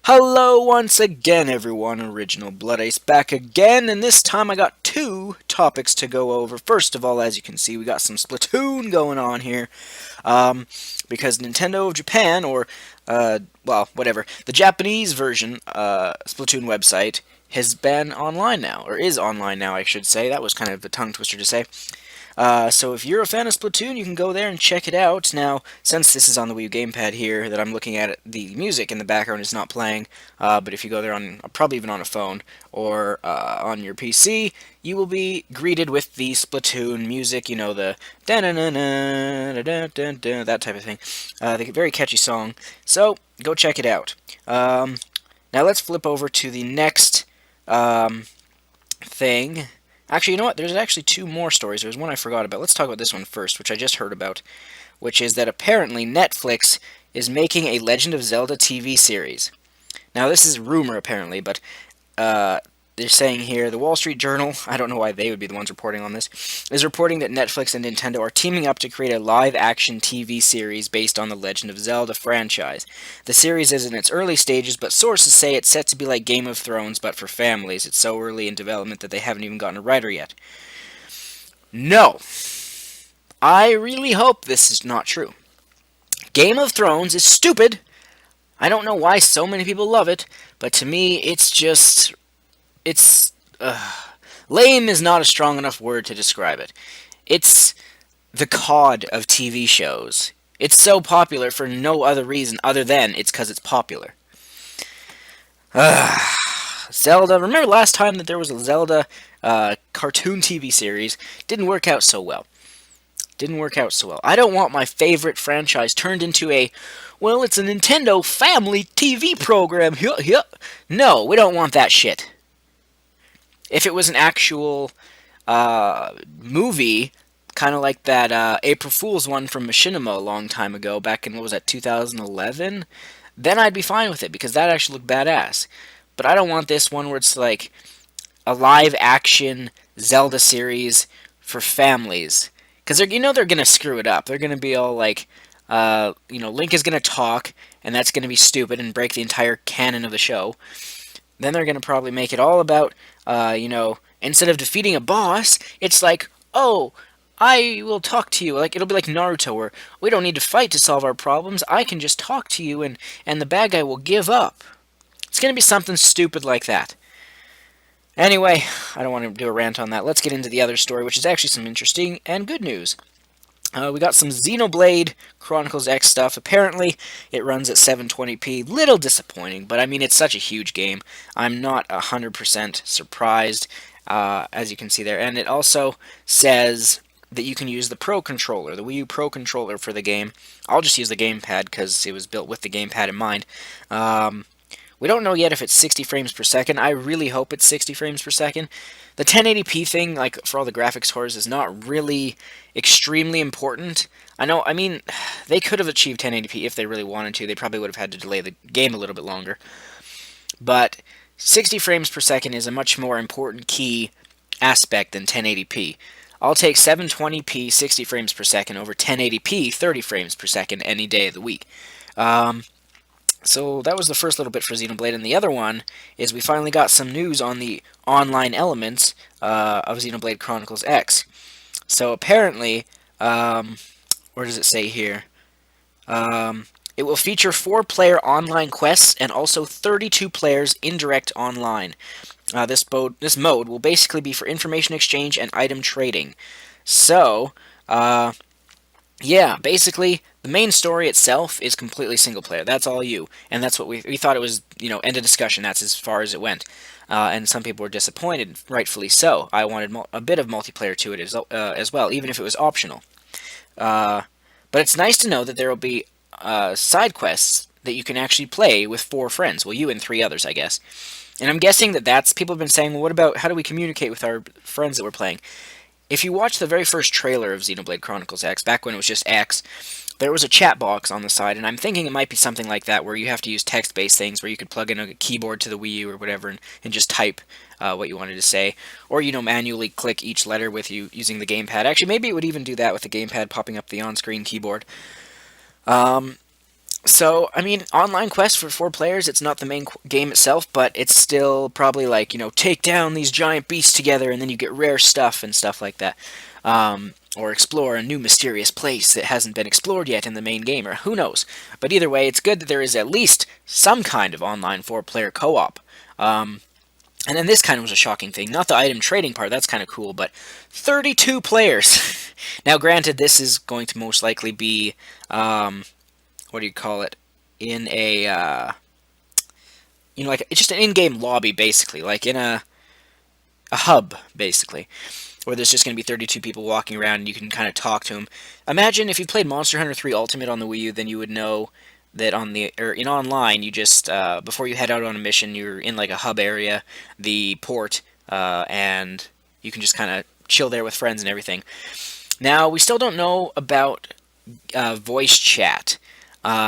Hello once again, everyone. Original Blood Ace back again, and this time I got two topics to go over. First of all, as you can see, we got some Splatoon going on here, because Nintendo of Japan, or well, whatever, the Japanese version Splatoon website has been online now, or is online now, I should say. That was kind of a tongue twister to say. So if you're a fan of Splatoon, you can go there and check it out. Now, since this is on the Wii U gamepad here that I'm looking at, the music in the background is not playing, but if you go there on, probably even on a phone, or on your PC, you will be greeted with the Splatoon music, you know, the da-na-na-na, that type of thing. The very catchy song. So, go check it out. Now let's flip over to the next thing. Actually, you know what? There's actually two more stories. There's one I forgot about. Let's talk about this one first, which I just heard about, which is that apparently Netflix is making a Legend of Zelda TV series. Now, this is rumor, apparently, but they're saying here, the Wall Street Journal, I don't know why they would be the ones reporting on this, is reporting that Netflix and Nintendo are teaming up to create a live-action TV series based on the Legend of Zelda franchise. The series is in its early stages, but sources say it's set to be like Game of Thrones, but for families. It's so early in development that they haven't even gotten a writer yet. No. I really hope this is not true. Game of Thrones is stupid. I don't know why so many people love it, but to me, it's just... It's... lame is not a strong enough word to describe it. It's the COD of TV shows. It's so popular for no other reason other than it's because it's popular. Zelda. Remember last time that there was a Zelda cartoon TV series? Didn't work out so well. I don't want my favorite franchise turned into a, well, it's a Nintendo family TV program. No, we don't want that shit. If it was an actual movie, kind of like that April Fool's one from Machinima a long time ago, back in, what was that, 2011? Then I'd be fine with it, because that actually looked badass. But I don't want this one where it's like a live-action Zelda series for families. Because they're going to screw it up. They're going to be all like, Link is going to talk, and that's going to be stupid and break the entire canon of the show. Then they're going to probably make it all about, instead of defeating a boss, it's like, oh, I will talk to you. Like, it'll be like Naruto, where we don't need to fight to solve our problems. I can just talk to you, and the bad guy will give up. It's going to be something stupid like that. Anyway, I don't want to do a rant on that. Let's get into the other story, which is actually some interesting and good news. We got some Xenoblade Chronicles X stuff. Apparently, it runs at 720p. Little disappointing, but I mean, it's such a huge game. I'm not 100% surprised, as you can see there. And it also says that you can use the Pro Controller, the Wii U Pro Controller for the game. I'll just use the gamepad because it was built with the gamepad in mind. We don't know yet if it's 60 frames per second. I really hope it's 60 frames per second. The 1080p thing, like, for all the graphics cores, is not really extremely important. I mean, they could have achieved 1080p if they really wanted to. They probably would have had to delay the game a little bit longer. But 60 frames per second is a much more important key aspect than 1080p. I'll take 720p 60 frames per second over 1080p 30 frames per second any day of the week. So that was the first little bit for Xenoblade, and the other one is we finally got some news on the online elements of Xenoblade Chronicles X. So apparently, where does it say here? It will feature 4-player online quests and also 32 players indirect online. This mode will basically be for information exchange and item trading. So, yeah, basically, the main story itself is completely single-player. That's all you. And that's what we thought it was, end of discussion. That's as far as it went. And some people were disappointed, rightfully so. I wanted a bit of multiplayer to it as well, even if it was optional. But it's nice to know that there will be side quests that you can actually play with 4 friends. Well, you and 3 others, I guess. And I'm guessing that's... People have been saying, well, what about... How do we communicate with our friends that we're playing? If you watch the very first trailer of Xenoblade Chronicles X, back when it was just X, there was a chat box on the side, and I'm thinking it might be something like that, where you have to use text-based things, where you could plug in a keyboard to the Wii U or whatever, and just type what you wanted to say, or, manually click each letter with you using the gamepad. Actually, maybe it would even do that with the gamepad popping up the on-screen keyboard. So, I mean, Online Quest for 4 players, it's not the main game itself, but it's still probably like, take down these giant beasts together and then you get rare stuff and stuff like that. Or explore a new mysterious place that hasn't been explored yet in the main game, or who knows. But either way, it's good that there is at least some kind of online 4-player co-op. And then this kind of was a shocking thing. Not the item trading part, that's kind of cool, but 32 players. Now, granted, this is going to most likely be, what do you call it? In a, like, it's just an in-game lobby, basically. Like in a hub, basically. Where there's just going to be 32 people walking around and you can kind of talk to them. Imagine if you played Monster Hunter 3 Ultimate on the Wii U, then you would know that in online, you just, before you head out on a mission, you're in like a hub area, the port, and you can just kind of chill there with friends and everything. Now, we still don't know about voice chat.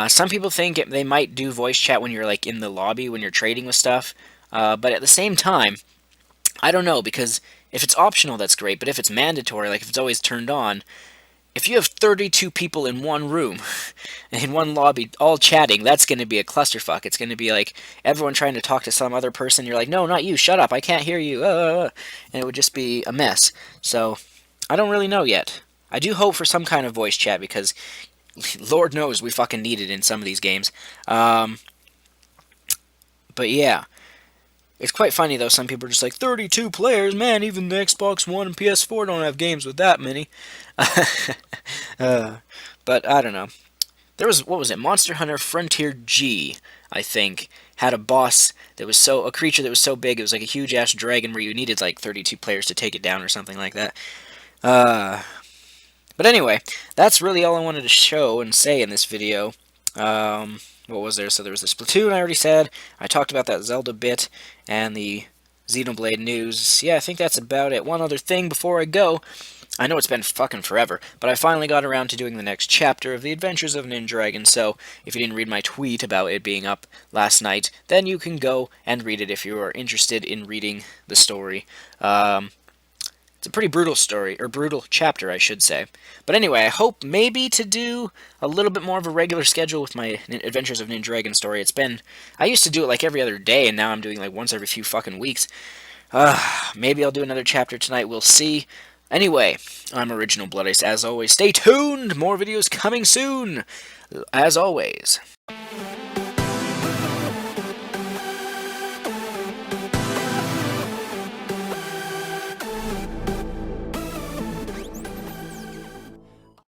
Some people think they might do voice chat when you're like in the lobby, when you're trading with stuff, but at the same time, I don't know, because if it's optional, that's great, but if it's mandatory, like if it's always turned on, if you have 32 people in one room, in one lobby, all chatting, that's going to be a clusterfuck. It's going to be like everyone trying to talk to some other person. You're like, no, not you, shut up, I can't hear you. And it would just be a mess. So, I don't really know yet. I do hope for some kind of voice chat because Lord knows we fucking need it in some of these games. But yeah. It's quite funny, though. Some people are just like, 32 players? Man, even the Xbox One and PS4 don't have games with that many. But I don't know. There was, what was it? Monster Hunter Frontier G, I think, had a boss that was a creature that was so big, it was like a huge-ass dragon where you needed like 32 players to take it down or something like that. But anyway, that's really all I wanted to show and say in this video. What was there? So there was the Splatoon, I already said. I talked about that Zelda bit and the Xenoblade news. Yeah, I think that's about it. One other thing before I go. I know it's been fucking forever, but I finally got around to doing the next chapter of The Adventures of Nindragon, so if you didn't read my tweet about it being up last night, then you can go and read it if you are interested in reading the story. It's a pretty brutal story, or brutal chapter, I should say. But anyway, I hope maybe to do a little bit more of a regular schedule with my Adventures of Nindragon story. I used to do it like every other day, and now I'm doing like once every few fucking weeks. Maybe I'll do another chapter tonight, we'll see. Anyway, I'm Original Blood Ice, as always. Stay tuned! More videos coming soon! As always.